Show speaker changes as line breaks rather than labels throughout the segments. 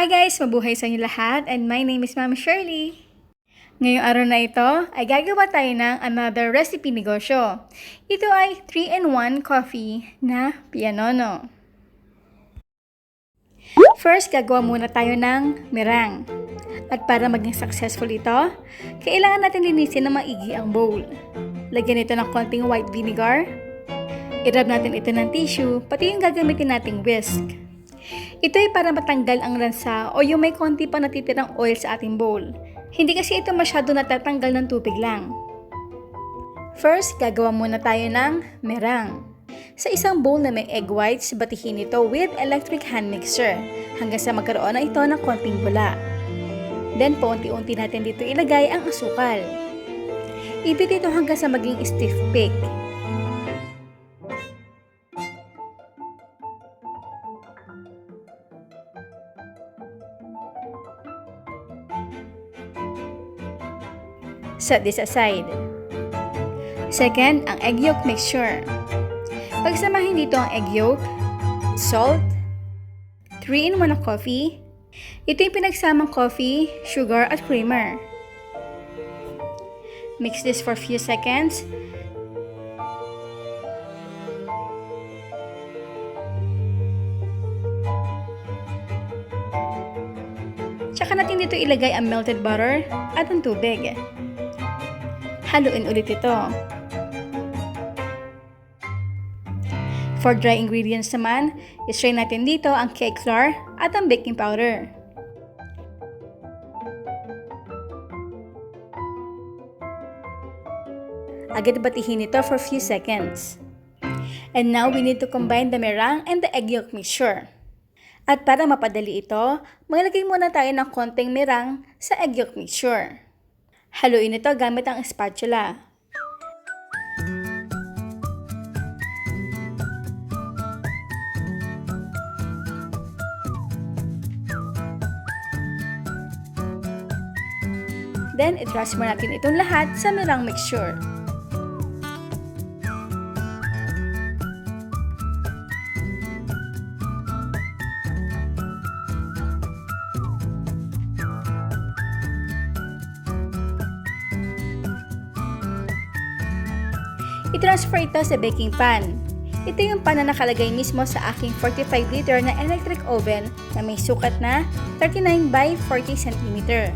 Hi guys! Mabuhay sa inyo lahat and my name is Ma'am Shirley. Ngayong araw na ito ay gagawa tayo ng another recipe negosyo. Ito ay 3-in-1 coffee na pianono. First, gagawa muna tayo ng meringue. At para maging successful ito, kailangan natin linisin na maigi ang bowl. Lagyan ito ng konting white vinegar. I-rub natin ito ng tissue, pati yung gagamitin nating whisk. Ito ay para matanggal ang lansa o yung may konti pa natitirang oil sa ating bowl. Hindi kasi ito masyado natatanggal ng tubig lang. First, gagawa muna tayo ng meringue. Sa isang bowl na may egg whites, batihin ito with electric hand mixer hanggang sa magkaroon na ito ng konting bula. Then, paunti-unti natin dito ilagay ang asukal. Ibit ito hanggang sa maging stiff peak. Set this aside. Second, ang egg yolk mixture. Pagsamahin dito ang egg yolk, salt, 3-in-1 na coffee. Ito yung pinagsamang coffee, sugar at creamer. Mix this for a few seconds. Tsaka natin dito ilagay ang melted butter at ang tubig. Haluin ulit ito. For dry ingredients naman, i-strain natin dito ang cake flour at ang baking powder. Agad batihin ito for a few seconds. And now we need to combine the meringue and the egg yolk mixture. At para mapadali ito, maglagay muna tayo ng konting meringue sa egg yolk mixture. Haluin ito gamit ang spatula. Then, i-transfer natin itong lahat sa meringue mixture. I-transfer ito sa baking pan. Ito yung pan na nakalagay mismo sa aking 45-liter na electric oven na may sukat na 39 by 40 cm.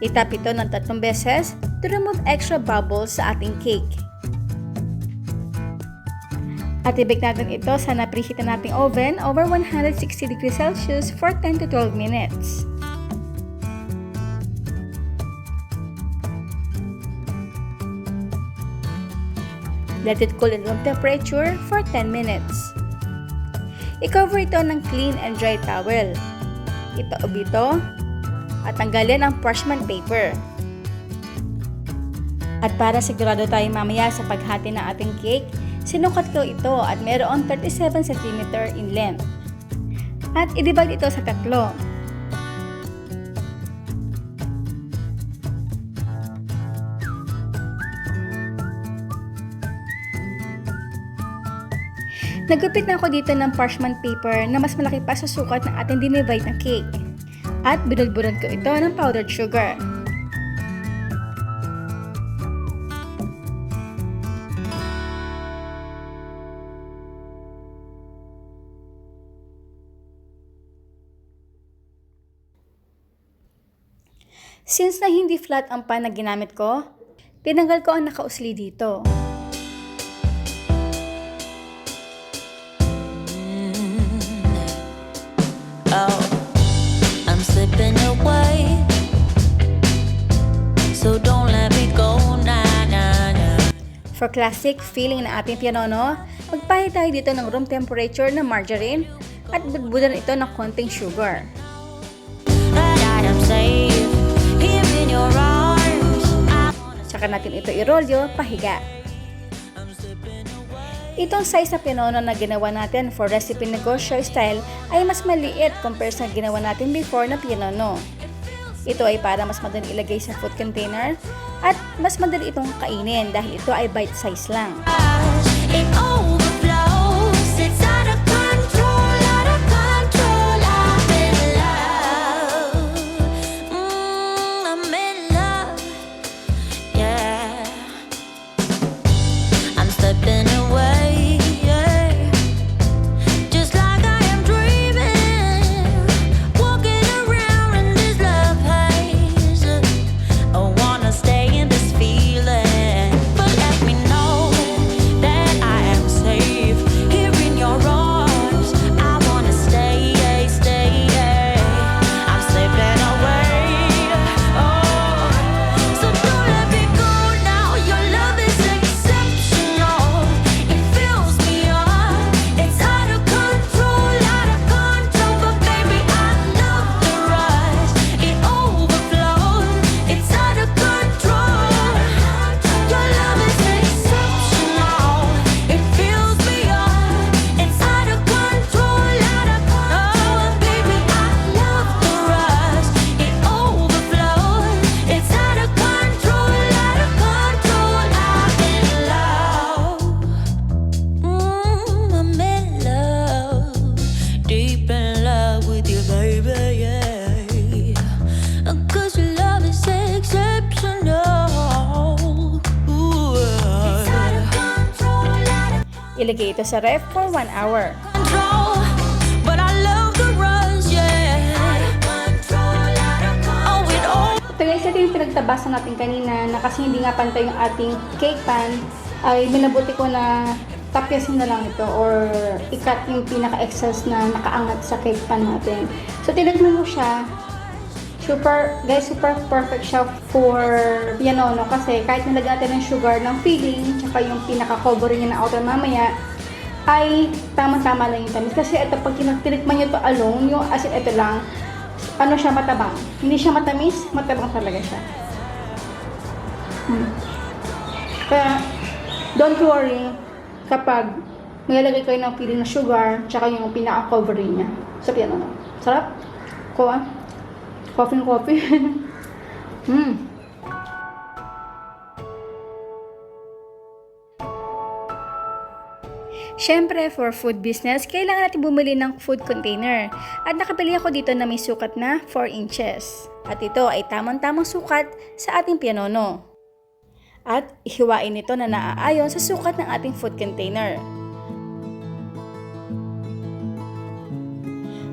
Itap ito ng 3 beses to remove extra bubbles sa ating cake. At i-bake natin ito sa na-preheated nating oven over 160 degrees Celsius for 10 to 12 minutes. Let it cool in room temperature for 10 minutes. I-cover ito ng clean and dry towel. Itaob ito at tanggalin ang parchment paper. At para sigurado tayo mamaya sa paghati ng ating cake, sinukat ko ito at mayroon 37 cm in length. At i-divide ito sa 3. Nagupit na ako dito ng parchment paper na mas malaki pa sa sukat ng ating dinivide na cake. At binulburan ko ito ng powdered sugar. Since na hindi flat ang pan na ginamit ko, tinanggal ko ang nakausli dito.
Oh, I'm slipping away, so don't let me go, nah, nah, nah.
For classic feeling na ating pianono, magpahid tayo dito ng room temperature na margarine at budbudan ito ng konting sugar.
I'm safe here in your arms.
Tsaka natin ito irolyo, pahiga. Itong size na pianono na ginawa natin for recipe negosyo style ay mas maliit compare sa ginawa natin before na pianono. Ito ay para mas madali ilagay sa food container at mas madali itong kainin dahil ito ay bite size lang.
It overflows. It's out of control, out of control. I'm in love. I'm in love. Yeah. I'm slipping away. Yeah. Just like I am dreaming. Walking around in this love haze. I wanna stay in this feeling. But let me know that I am safe here in your arms. I wanna stay, stay. I'm slipping away. Oh, so don't let me go now. Your love is exceptional. It fills me up. It's out of control, out of control. But baby, I love the rush. It overflows. It's out of control. Your love is exceptional. It fills me up. It's out of control, out of control. Baby, I love the rush. It overflows. It's out of control, out of control. I'm in love. I'm in love. Deep in love with you, baby, yeah. 'Cause your love is exceptional. Ooh. It's out of control, out of
Ilagay ito sa ref for 1 hour.
control. But I love the rush, yeah. Out of control, out of control. Oh, it all.
Ito guys, ito yung pinagtabasan natin kanina na kasi hindi nga pantay yung ating cake pan, ay minabuti ko na tapyasin na lang ito or ikat yung pinaka-excess na nakaangat sa cake pan natin. So, tinagnan mo siya. Super perfect siya for pianono kasi kahit nilagyan natin ng sugar ng filling tsaka yung pinaka-covering niya na outer mamaya ay tama-tama lang yung tamis. Kasi ito, pag tinikman nyo ito alone, yung asin ito lang, ano siya, matabang. Hindi siya matamis, matabang talaga siya. Kaya, don't worry kapag malalagay kayo ng filling na sugar tsaka yung pinaka-covering niya sa pianono. Sarap? Kuha? Coffee. Siyempre, for food business, kailangan natin bumili ng food container. At nakabili ako dito na may sukat na 4 inches. At ito ay tamang-tamang sukat sa ating pianono. At ihiwain ito na naaayon sa sukat ng ating food container.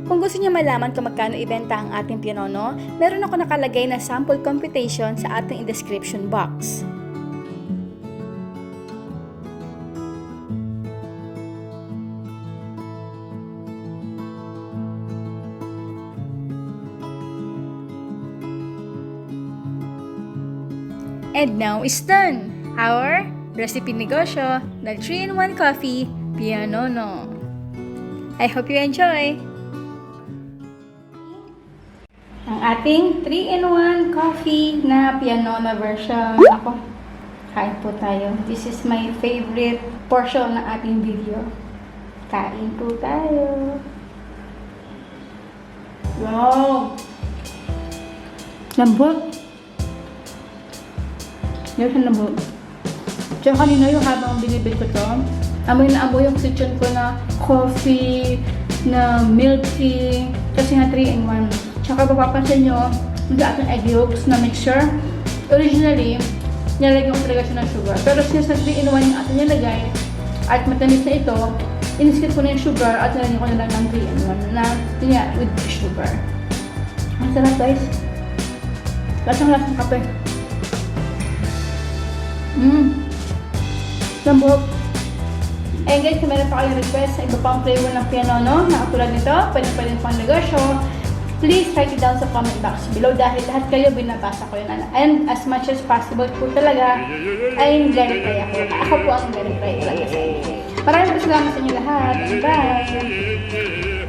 Kung gusto niyo malaman kung magkano ibenta ang ating pianono, meron ako nakalagay na sample computation sa ating description box. And now is done! Our recipe negosyo, the 3-in-1 coffee, pianono. I hope you enjoy! Ang ating 3-in-1 coffee na pianono version. Ako, kain po tayo. This is my favorite portion ng ating video. Kain po tayo. Wow! Lambot! Yan siya lambot. Tsaka kanina yung habang binibig ko to, amoy na amoy yung kitchen ko na coffee, na milk tea, kasi nga 3-in-1. Tsaka mapapansin nyo, yung ating egg yolks na mixture, originally, nilagyan ko talaga siya ng sugar. Pero since na 3-in-1 yung ating nilagay, at matamis na ito, iniskip ko na yung sugar at nilagyan ko na lang ng 3-in-1 na yun with sugar. Ang sarap guys. Lasang-lasang kape. Lambot. And guys, kung meron pa kayong request sa iba pang flavor ng pianono na katulad nito, pwede pang negosyo, please write it down sa comment box below dahil lahat kayo binabasa ko yun. And as much as possible po talaga ay nag-reply ako. Ako po ang nag-reply talaga sa inyo. Maraming salamat sa inyo lahat. Bye!